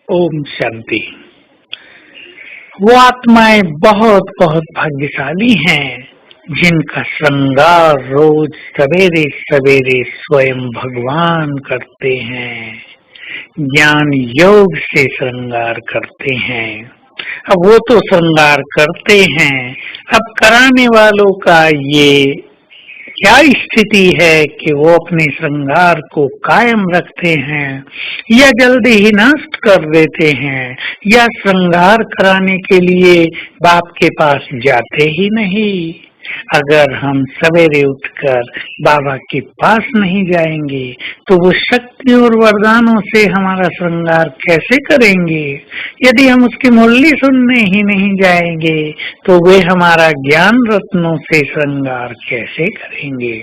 ओम शांति। वो आत्माएं बहुत बहुत भाग्यशाली हैं जिनका श्रृंगार रोज सवेरे सवेरे स्वयं भगवान करते हैं, ज्ञान योग से श्रृंगार करते हैं। अब वो तो श्रृंगार करते हैं, अब कराने वालों का ये क्या स्थिति है कि वो अपने श्रृंगार को कायम रखते हैं या जल्दी ही नष्ट कर देते हैं, या श्रृंगार कराने के लिए बाप के पास जाते ही नहीं। अगर हम सवेरे उठकर बाबा के पास नहीं जाएंगे तो वो शक्ति और वरदानों से हमारा श्रृंगार कैसे करेंगे? यदि हम उसकी मुरली सुनने ही नहीं जाएंगे तो वे हमारा ज्ञान रत्नों से श्रृंगार कैसे करेंगे?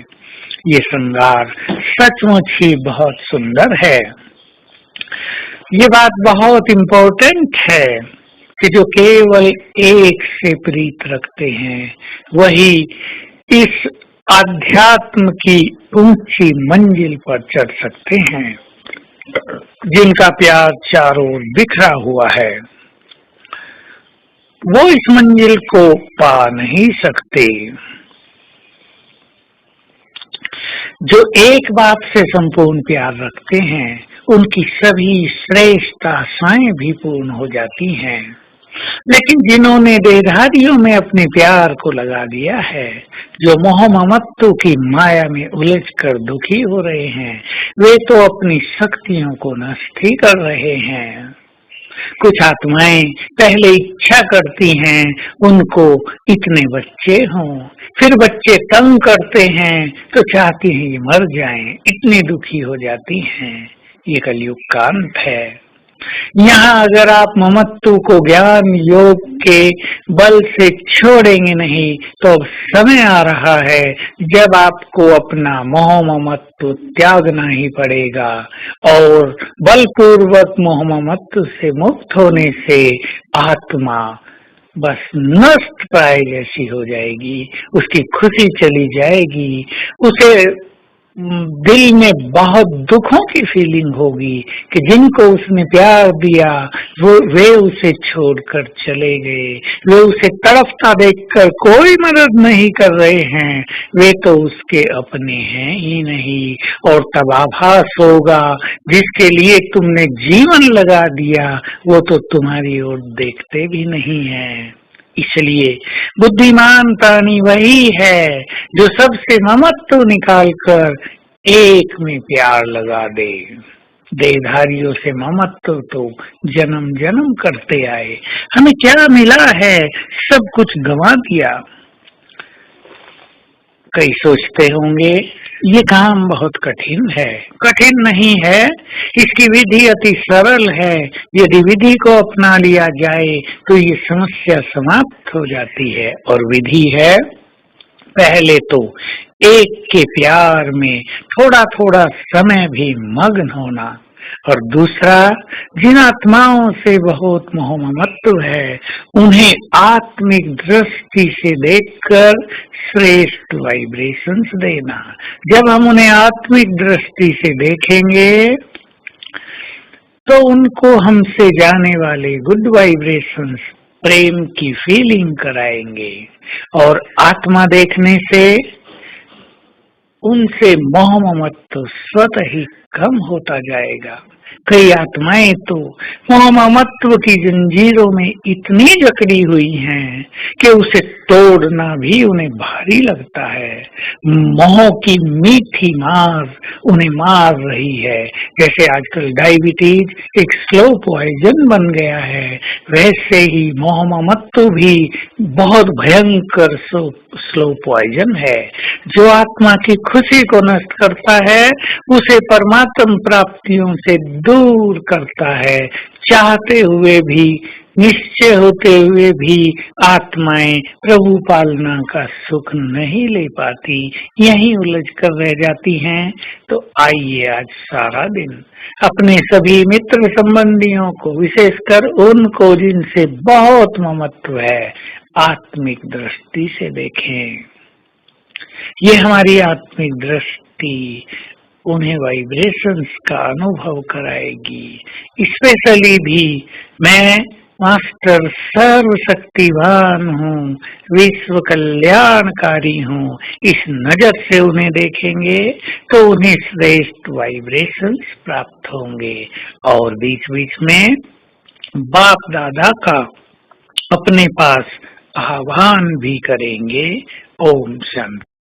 ये श्रृंगार सचमुच ही बहुत सुंदर है। ये बात बहुत इम्पोर्टेंट है कि जो केवल एक से प्रीत रखते हैं वही इस आध्यात्म की ऊंची मंजिल पर चढ़ सकते हैं। जिनका प्यार चारों ओर बिखरा हुआ है वो इस मंजिल को पा नहीं सकते। जो एक बात से संपूर्ण प्यार रखते हैं उनकी सभी श्रेष्ठ आशाएं भी पूर्ण हो जाती हैं। लेकिन जिन्होंने देहधारियों में अपने प्यार को लगा दिया है, जो मोह ममत्व की माया में उलझकर दुखी हो रहे हैं, वे तो अपनी शक्तियों को नष्ट ही कर रहे हैं। कुछ आत्माएं पहले इच्छा करती हैं उनको इतने बच्चे हों, फिर बच्चे तंग करते हैं तो चाहती हैं ये मर जाएं, इतनी दुखी हो जाती हैं। ये कलयुग का अंत है। यहाँ अगर आप ममत्व को ज्ञान योग के बल से छोड़ेंगे नहीं तो अब समय आ रहा है जब आपको अपना मोह ममत्व त्यागना ही पड़ेगा, और बलपूर्वक मोह ममत्व से मुक्त होने से आत्मा बस नष्ट प्राय जैसी हो जाएगी, उसकी खुशी चली जाएगी, उसे दिल में बहुत दुखों की फीलिंग होगी कि जिनको उसने प्यार दिया वे उसे छोड़कर चले गए, वे उसे तड़पता देखकर कोई मदद नहीं कर रहे हैं, वे तो उसके अपने हैं ही नहीं। और तब आभास होगा जिसके लिए तुमने जीवन लगा दिया वो तो तुम्हारी ओर देखते भी नहीं है। इसलिए बुद्धिमान प्राणी वही है जो सबसे ममत्व निकालकर एक में प्यार लगा दे। देहधारियों से ममत्व तो जन्म जन्म करते आए, हमें क्या मिला है? सब कुछ गंवा दिया। कई सोचते होंगे ये काम बहुत कठिन है। कठिन नहीं है, इसकी विधि अति सरल है। यदि विधि को अपना लिया जाए तो ये समस्या समाप्त हो जाती है। और विधि है, पहले तो एक के प्यार में थोड़ा थोड़ा समय भी मग्न होना, और दूसरा जिन आत्माओं से बहुत मोह ममत्व है उन्हें आत्मिक दृष्टि से देखकर श्रेष्ठ वाइब्रेशंस देना। जब हम उन्हें आत्मिक दृष्टि से देखेंगे तो उनको हमसे जाने वाले गुड वाइब्रेशंस प्रेम की फीलिंग कराएंगे, और आत्मा देखने से उनसे मोह ममत्व स्वतः ही कम होता जाएगा। कई आत्माएं तो मोह ममत्व की जंजीरों में इतनी जकड़ी हुई हैं कि उसे तोड़ना भी उन्हें भारी लगता है। मोह की मीठी मार उन्हें मार रही है। जैसे आजकल डायबिटीज एक स्लो पॉइजन बन गया है, वैसे ही मोह ममत्व भी बहुत भयंकर स्लो पॉइजन है। जो आत्मा की खुशी को नष्ट करता है उसे परमात्म प्राप्तियों से दूर करता है। चाहते हुए भी, निश्चय होते हुए भी आत्माएं प्रभु पालना का सुख नहीं ले पाती, यहीं उलझ कर रह जाती हैं। तो आइए आज सारा दिन अपने सभी मित्र संबंधियों को, विशेषकर उनको जिनसे बहुत ममत्व है, आत्मिक दृष्टि से देखें। ये हमारी आत्मिक दृष्टि उन्हें वाइब्रेशंस का अनुभव कराएगी। स्पेशली भी मैं मास्टर सर्वशक्तिवान हूँ, विश्व कल्याणकारी हूँ, इस नजर से उन्हें देखेंगे तो उन्हें श्रेष्ठ वाइब्रेशंस प्राप्त होंगे। और बीच बीच में बाप दादा का अपने पास आह्वान भी करेंगे। ओम शांति।